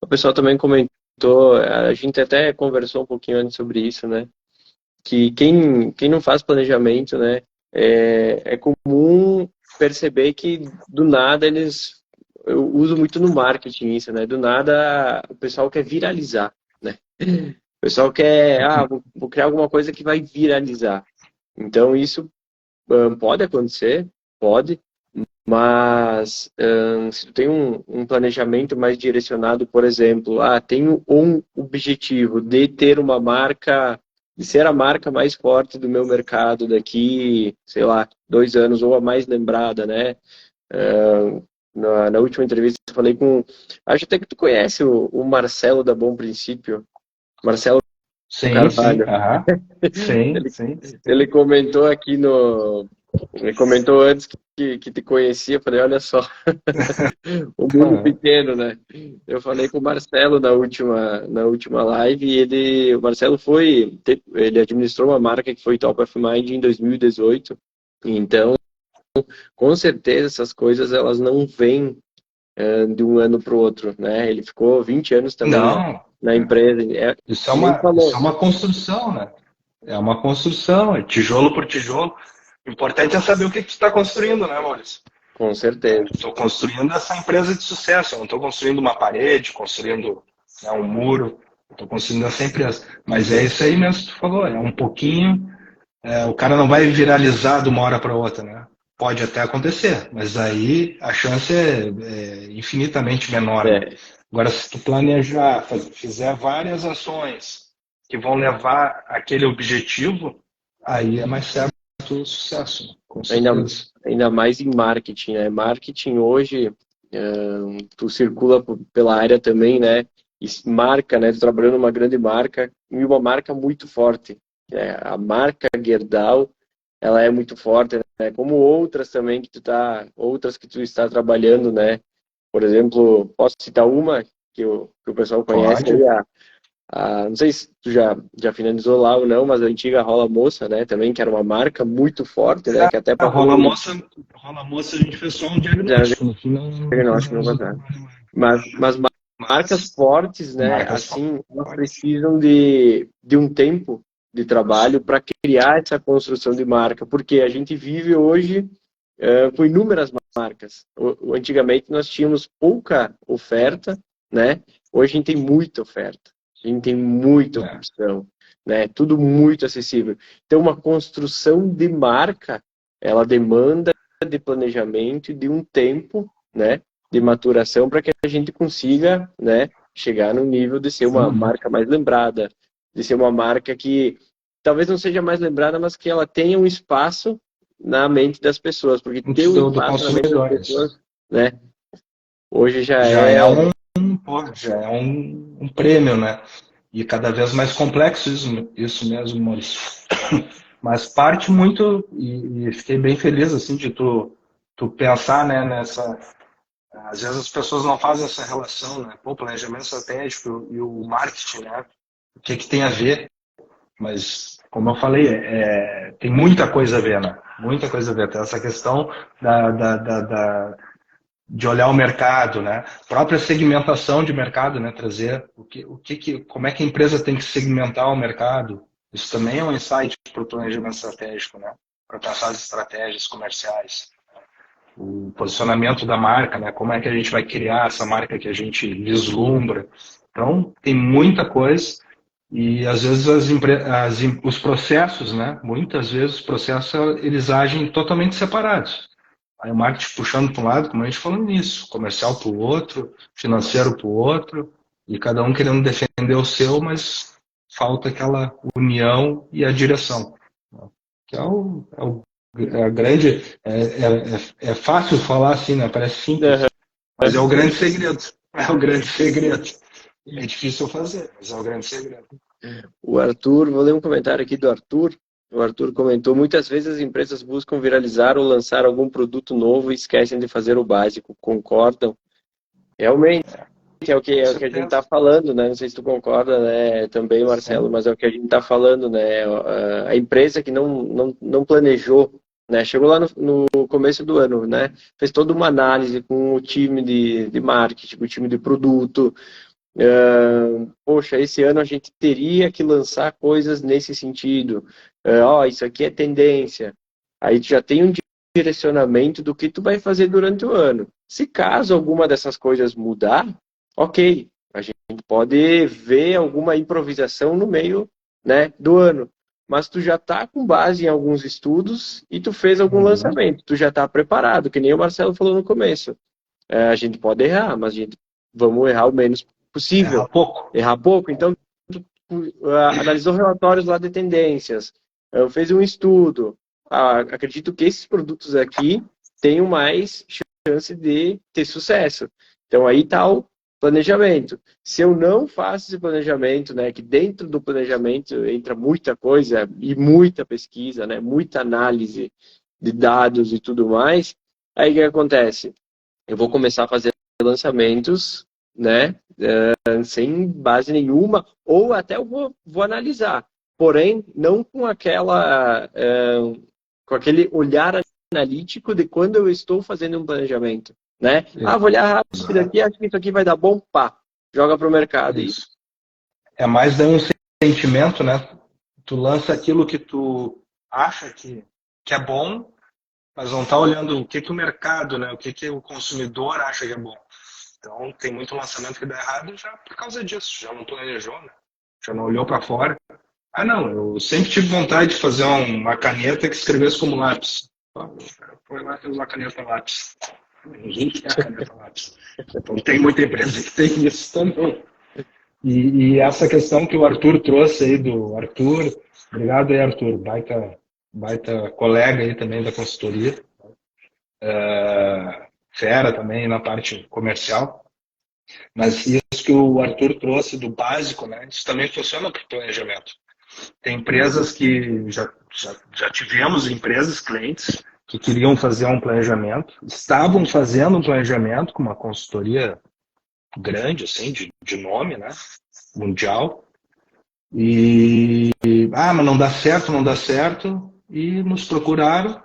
O pessoal também comentou, a gente até conversou um pouquinho antes sobre isso, né? Que quem não faz planejamento, né? É comum perceber que do nada eu uso muito no marketing isso, né? Do nada o pessoal quer viralizar, né? O pessoal quer, vou criar alguma coisa que vai viralizar. Então isso pode acontecer, pode, mas se tu tem um planejamento mais direcionado, por exemplo, tenho um objetivo de ter uma marca, de ser a marca mais forte do meu mercado daqui, sei lá, 2 anos, ou a mais lembrada, né? Na última entrevista eu falei acho até que tu conhece o Marcelo da Bom Princípio, Marcelo Carvalho. Sim. Ele comentou aqui ele comentou antes que te conhecia, eu falei, olha só, o mundo pequeno, né? Eu falei com o Marcelo na última live e o Marcelo ele administrou uma marca que foi Top of Mind em 2018, então, com certeza essas coisas elas não vêm de um ano para o outro, né? Ele ficou 20 anos também na empresa. Isso é uma construção, né? É uma construção, é tijolo por tijolo. O importante é saber o que tu está construindo, né, Maurício? Com certeza. Estou construindo essa empresa de sucesso. Eu não estou construindo uma parede, construindo um muro. Estou construindo essa empresa. Mas é isso aí mesmo que tu falou. É um pouquinho. O cara não vai viralizar de uma hora para outra, né? Pode até acontecer, mas aí a chance é infinitamente menor. Né? Agora, se tu planejar, fizer várias ações que vão levar aquele objetivo, aí é mais certo o sucesso. Com certeza. Ainda mais em marketing, né? Marketing hoje, tu circula pela área também, né? E marca, né? Tu trabalhando numa grande marca e uma marca muito forte. A marca Gerdau, ela é muito forte, né? Como outras também outras que tu está trabalhando, né? Por exemplo, posso citar uma que o pessoal conhece, não sei se tu já finalizou lá ou não, mas a antiga Rola Moça, né, também, que era uma marca muito forte, né, que até passou... Rola Moça a gente fez só um diagnóstico, no fim não diagnóstico, não fizemos passar. Mas marcas fortes, né, marcas assim, elas fortes. precisam de um tempo de trabalho para criar essa construção de marca, porque a gente vive hoje com inúmeras marcas. Antigamente nós tínhamos pouca oferta, né? Hoje a gente tem muita oferta, a gente tem muita opção, né? Tudo muito acessível. Então, uma construção de marca, ela demanda de planejamento e de um tempo, né? De maturação para que a gente consiga, né? Chegar no nível de ser uma marca mais lembrada, de ser uma marca que talvez não seja mais lembrada, mas que ela tenha um espaço na mente das pessoas, porque ter um espaço na mente das pessoas, né? Hoje já é um prêmio, né? E cada vez mais complexo isso mesmo, Maurício. Mas parte muito, e fiquei bem feliz assim de tu pensar, né, nessa... Às vezes as pessoas não fazem essa relação, né? Pô, planejamento estratégico e o marketing, né? O que tem a ver? Mas, como eu falei, tem muita coisa a ver, né? Muita coisa a ver. Tem essa questão de olhar o mercado, né? Própria segmentação de mercado, né? Trazer como é que a empresa tem que segmentar o mercado. Isso também é um insight para o planejamento estratégico, né? Para pensar as estratégias comerciais. O posicionamento da marca, né? Como é que a gente vai criar essa marca que a gente vislumbra. Então, tem muita coisa. E às vezes os processos, né? Muitas vezes os processos eles agem totalmente separados. Aí o marketing puxando para um lado, como a gente falou nisso, comercial para o outro, financeiro para o outro, e cada um querendo defender o seu, mas falta aquela união e a direção. Que é a grande. É fácil falar assim, né? Parece simples, mas é o grande segredo. É o grande segredo. É difícil fazer, mas é o grande segredo. O Arthur, vou ler um comentário aqui do Arthur. O Arthur comentou: muitas vezes as empresas buscam viralizar ou lançar algum produto novo e esquecem de fazer o básico. Concordam? Realmente, é o que a gente está falando, né? Não sei se tu concorda, né? Também, Marcelo, mas é o que a gente está falando, né? A empresa que não planejou, né? Chegou lá no começo do ano, né? Fez toda uma análise com o time de marketing, com o time de produto. Poxa, esse ano a gente teria que lançar coisas nesse sentido. Isso aqui é tendência. Aí tu já tem um direcionamento do que tu vai fazer durante o ano. Se caso alguma dessas coisas mudar, ok, a gente pode ver alguma improvisação no meio, né, do ano. Mas tu já está com base em alguns estudos e tu fez algum lançamento. Tu já está preparado, que nem o Marcelo falou no começo. A gente pode errar, mas vamos errar o menos possível. Errar pouco. Então, analisou relatórios lá de tendências, fez um estudo. Acredito que esses produtos aqui tenham mais chance de ter sucesso. Então, aí está o planejamento. Se eu não faço esse planejamento, né, que dentro do planejamento entra muita coisa e muita pesquisa, né, muita análise de dados e tudo mais, aí o que acontece? Eu vou começar a fazer lançamentos, né, sem base nenhuma, ou até eu vou analisar, porém não com com aquele olhar analítico de quando eu estou fazendo um planejamento, né? Vou olhar rápido aqui, acho que isso aqui vai dar bom, pá, joga para o mercado. Isso. É mais um sentimento, né? Tu lança aquilo que tu acha que é bom, mas não tá olhando o que o mercado, né? O que o consumidor acha que é bom. Então, tem muito lançamento que dá errado já por causa disso. Já não planejou, né? Já não olhou para fora. Não, eu sempre tive vontade de fazer uma caneta que escrevesse como lápis. Foi lá que usar caneta lápis. Ninguém quer a caneta lápis. Então, tem muita empresa que tem isso também. E essa questão que o Arthur trouxe aí do Arthur, obrigado aí, Arthur, baita colega aí também da consultoria. Fera também na parte comercial, mas isso que o Arthur trouxe do básico, né, isso também funciona para o planejamento. Tem empresas que já tivemos empresas, clientes, que queriam fazer um planejamento, estavam fazendo um planejamento com uma consultoria grande, assim, de nome, né? Mundial. E, mas não dá certo, não dá certo. E nos procuraram.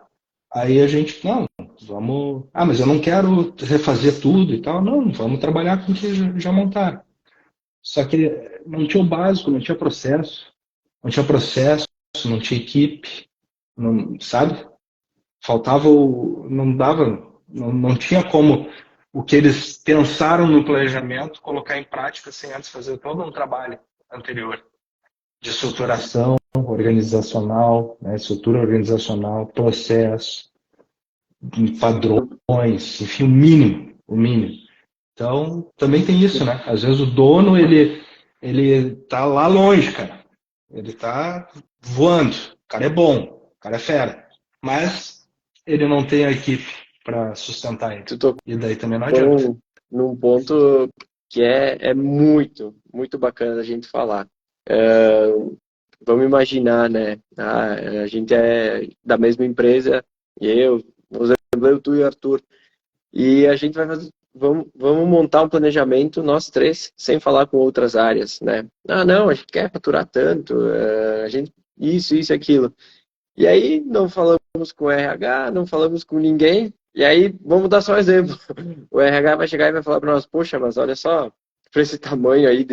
Aí a gente, não, vamos. Mas eu não quero refazer tudo e tal. Não, vamos trabalhar com o que já montaram. Só que não tinha o básico, não tinha processo. Não tinha processo, não tinha equipe, não, sabe? Faltava não dava, não tinha como o que eles pensaram no planejamento colocar em prática sem antes fazer todo um trabalho anterior de estruturação organizacional, né? Estrutura organizacional, processo, padrões, enfim, o mínimo. Então, também tem isso, né? Às vezes o dono, ele tá lá longe, cara. Ele tá voando. O cara é bom, o cara é fera. Mas ele não tem a equipe para sustentar ele. E daí também não adianta. Num ponto que é muito, muito bacana a gente falar. Vamos imaginar, né? A gente é da mesma empresa, e eu, por exemplo, tu e o Arthur. E a gente vai fazer, vamos montar um planejamento, nós três, sem falar com outras áreas, né? Não, a gente quer faturar tanto, a gente, isso, aquilo. E aí não falamos com o RH, não falamos com ninguém, e aí vamos dar só um exemplo. O RH vai chegar e vai falar para nós, poxa, mas olha só, para esse tamanho aí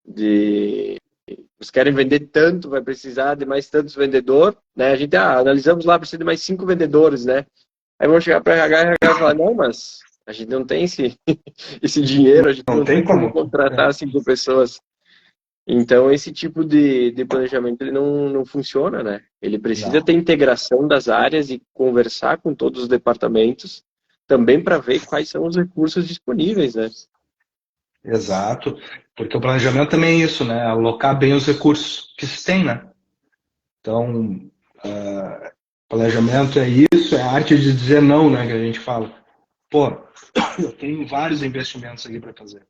eles querem vender tanto, vai precisar de mais tantos vendedores, né? A gente, analisamos lá, precisa de mais 5 vendedores, né? Aí vamos chegar para o RH e falar, não, mas a gente não tem esse dinheiro, a gente não tem como contratar 5 pessoas. Então, esse tipo de planejamento ele não funciona, né? Ele precisa ter integração das áreas e conversar com todos os departamentos também para ver quais são os recursos disponíveis, né? Exato, porque o planejamento também é isso, né? Alocar bem os recursos que se tem, né? Então, planejamento é isso, é a arte de dizer não, né? Que a gente fala. Pô, eu tenho vários investimentos aqui para fazer.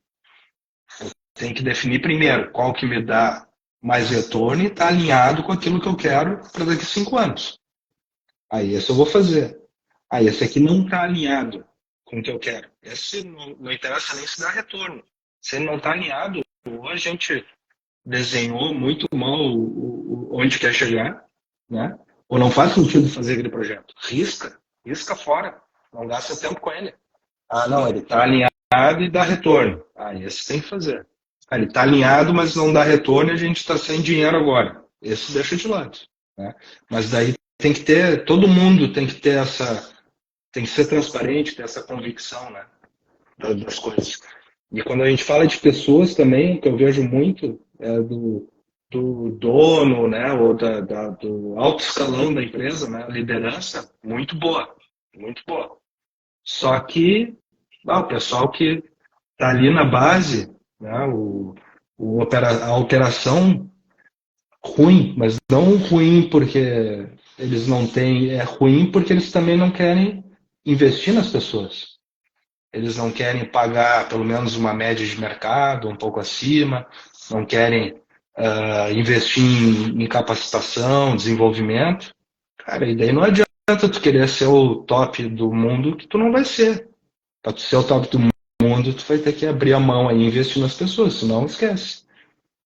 Eu tenho que definir primeiro qual que me dá mais retorno e está alinhado com aquilo que eu quero para daqui a 5 anos. Aí esse eu vou fazer. Aí esse aqui não está alinhado com o que eu quero. Esse não interessa nem se dá retorno. Se ele não está alinhado, ou a gente desenhou muito mal onde quer chegar, né? Ou não faz sentido fazer aquele projeto. Risca fora. Não gasta tempo com ele. Não, ele está alinhado e dá retorno. Esse tem que fazer. Ele está alinhado, mas não dá retorno e a gente está sem dinheiro agora. Esse deixa de lado. Né? Mas daí tem que ter, todo mundo tem que ter tem que ser transparente, ter essa convicção, né? Das coisas. E quando a gente fala de pessoas também, o que eu vejo muito é do dono, né, ou do alto escalão da empresa, né, liderança, muito boa. Só que o pessoal que está ali na base, né, a operação ruim, mas não ruim porque eles não têm, é ruim porque eles também não querem investir nas pessoas. Eles não querem pagar pelo menos uma média de mercado, um pouco acima, não querem investir em capacitação, desenvolvimento. Cara, e daí não adianta tu querer ser o top do mundo, que tu não vai ser. Para tu ser o top do mundo, tu vai ter que abrir a mão aí e investir nas pessoas, senão esquece.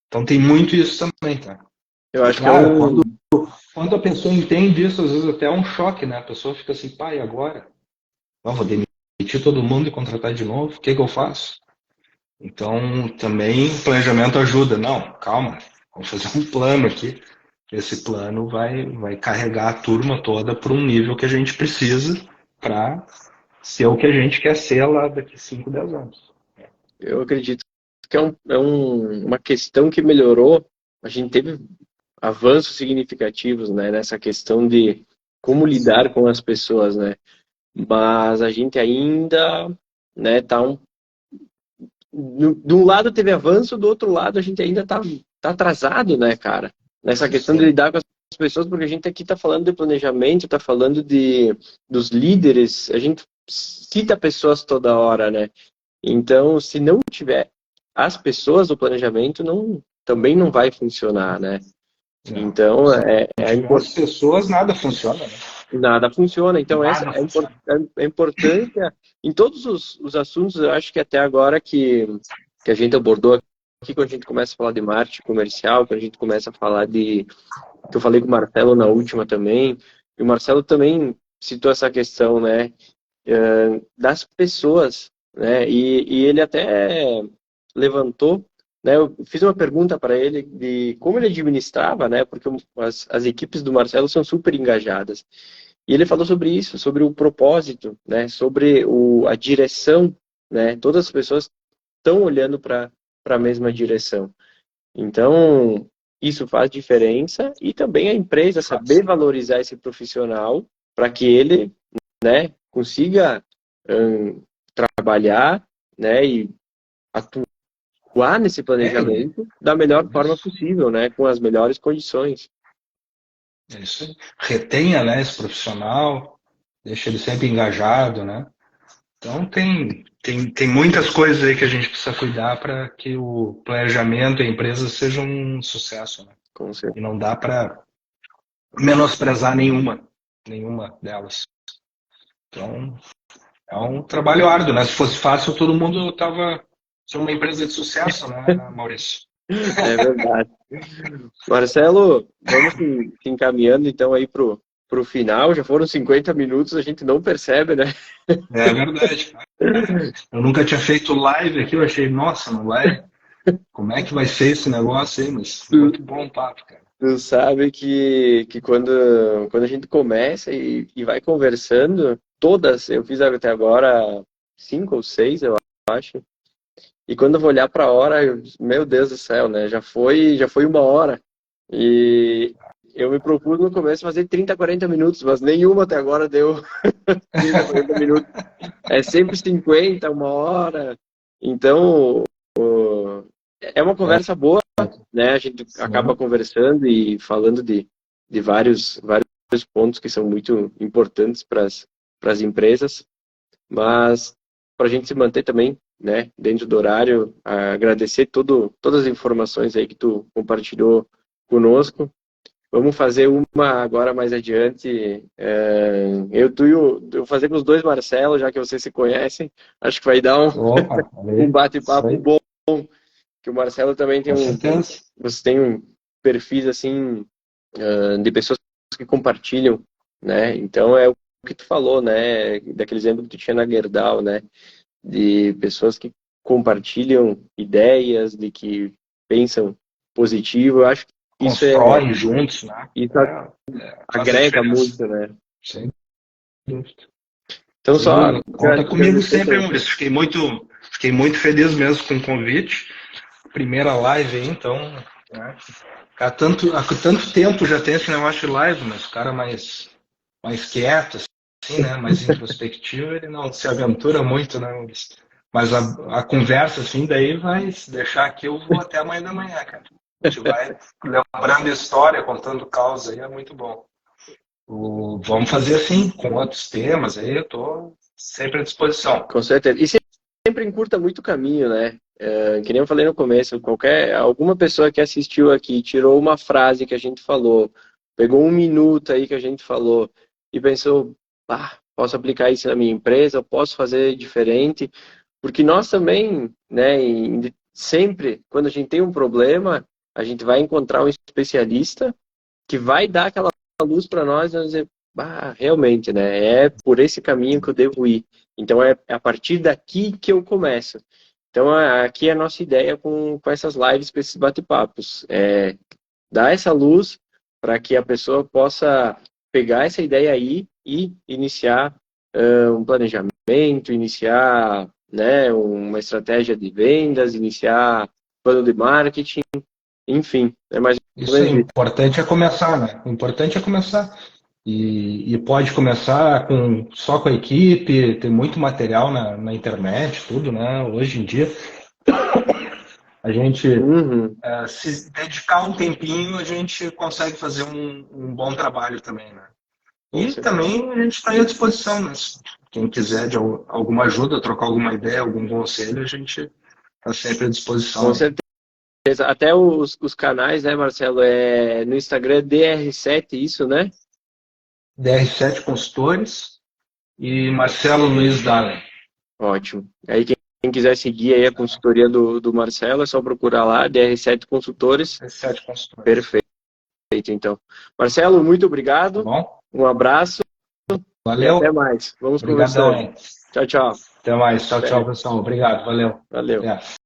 Então tem muito isso também, tá? Eu acho que quando a pessoa entende isso, às vezes até é um choque, né? A pessoa fica assim, pai, agora? Vou demitir todo mundo e contratar de novo? O que eu faço? Então, também o planejamento ajuda. Não, calma, vamos fazer um plano aqui. Esse plano vai carregar a turma toda para um nível que a gente precisa para ser o que a gente quer ser lá daqui 5, 10 anos. Eu acredito que uma questão que melhorou. A gente teve avanços significativos, né, nessa questão de como lidar com as pessoas, né? Mas a gente ainda, né, de um lado teve avanço, do outro lado a gente ainda tá atrasado, né, cara? Nessa questão de lidar com as pessoas, porque a gente aqui tá falando de planejamento, tá falando dos líderes, a gente cita pessoas toda hora, né? Então, se não tiver as pessoas do planejamento, também não vai funcionar, né? Então, as pessoas nada funciona, né? Nada funciona. Então, essa Nada é funciona. a importância em todos os assuntos, eu acho que até agora que a gente abordou aqui, quando a gente começa a falar de marketing comercial, quando a gente começa a falar que eu falei com o Marcelo na última também, e o Marcelo também citou essa questão, né, das pessoas, né, e ele até levantou, né, eu fiz uma pergunta para ele de como ele administrava, né, porque as equipes do Marcelo são super engajadas, e ele falou sobre isso, sobre o propósito, né, sobre a direção, né, todas as pessoas estão olhando para a mesma direção. Então, isso faz diferença e também a empresa saber Faz. valorizar esse profissional para que ele, né, consiga trabalhar, né, e atuar nesse É, planejamento da melhor forma isso. possível, né, com as melhores condições. É isso aí. Retenha, né, esse profissional, deixa ele sempre engajado, né? Então tem muitas coisas aí que a gente precisa cuidar para que o planejamento e a empresa sejam um sucesso, né? Com certeza. E não dá para menosprezar nenhuma delas. Então, é um trabalho árduo, né? Se fosse fácil, todo mundo tava sendo uma empresa de sucesso, né, Maurício? É verdade. Marcelo, vamos se encaminhando então aí pro final. Já foram 50 minutos, a gente não percebe, né? É verdade. Eu nunca tinha feito live aqui, eu achei, nossa, não vai. Como é que vai ser esse negócio aí? Mas muito bom o papo, cara. Tu sabe que quando a gente começa e vai conversando, todas, eu fiz até agora 5 ou 6, eu acho. E quando eu vou olhar para a hora, meu Deus do céu, né? Já foi 1 hora. E eu me propus no começo fazer 30, 40 minutos, mas nenhuma até agora deu 30, 40 minutos. É sempre 50, 1 hora. Então, é uma conversa boa, né? A gente acaba Sim. conversando e falando de vários pontos que são muito importantes para as empresas, mas para a gente se manter também, né, dentro do horário, agradecer todas as informações aí que tu compartilhou conosco. Vamos fazer uma agora mais adiante. Eu vou fazer com os dois Marcelo, já que vocês se conhecem. Acho que vai dar Opa, um valeu. Isso bate-papo aí, bom, que o Marcelo também com certeza. você tem um perfis assim de pessoas que compartilham, né? Então é o que tu falou, né? Daquele exemplo que tu tinha na Gerdau, né? De pessoas que compartilham ideias, de que pensam positivo. Eu acho que Constroem juntos, né? isso Faz a agrega diferença. muito, né? Sem dúvida. Então Sem só dúvida. Conta comigo agradecer sempre, também. Maurício. Fiquei muito feliz mesmo com o convite. Primeira live aí, então. Né? Há tanto tempo já tem esse negócio de live, mas o cara mais quieto, assim, né? Mais introspectivo, ele não se aventura muito, né, Maurício? Mas a conversa, assim, daí vai se deixar aqui, eu vou até amanhã da manhã, cara. A gente vai lembrando história, contando causa aí, é muito bom. Vamos fazer assim, com outros temas aí, eu tô sempre à disposição. Com certeza. E sempre encurta muito o caminho, né? Que nem eu falei no começo, alguma pessoa que assistiu aqui tirou uma frase que a gente falou, pegou 1 minuto aí que a gente falou e pensou, posso aplicar isso na minha empresa, eu posso fazer diferente, porque nós também, né, sempre, quando a gente tem um problema, a gente vai encontrar um especialista que vai dar aquela luz para nós e nós dizer, realmente, né? É por esse caminho que eu devo ir. Então é a partir daqui que eu começo. Então aqui é a nossa ideia com essas lives, com esses bate-papos. É dar essa luz para que a pessoa possa pegar essa ideia aí e iniciar um planejamento, iniciar, né, uma estratégia de vendas, iniciar plano de marketing, enfim, é mais ou Isso é menos isso. importante é começar, né? O importante é começar. E pode começar só com a equipe, tem muito material na internet, tudo, né? Hoje em dia, a gente Uhum. se dedicar um tempinho, a gente consegue fazer um bom trabalho também, né? Com E certeza. também a gente está à disposição, né? Se quem quiser de alguma ajuda, trocar alguma ideia, algum conselho, a gente está sempre à Com disposição aí. certeza. Até os canais, né, Marcelo? No Instagram é DR7, isso, né? DR7 Consultores e Marcelo Luiz Dalen. Ótimo. Aí quem quiser seguir aí a consultoria do Marcelo, é só procurar lá, DR7 Consultores. DR7 Consultores. Perfeito, então. Marcelo, muito obrigado. Tá bom? Um abraço. Valeu. E até mais. Vamos Obrigadão. conversando. Tchau, tchau. Até mais. Tchau, tchau, pessoal. Obrigado. Valeu. Valeu. Até.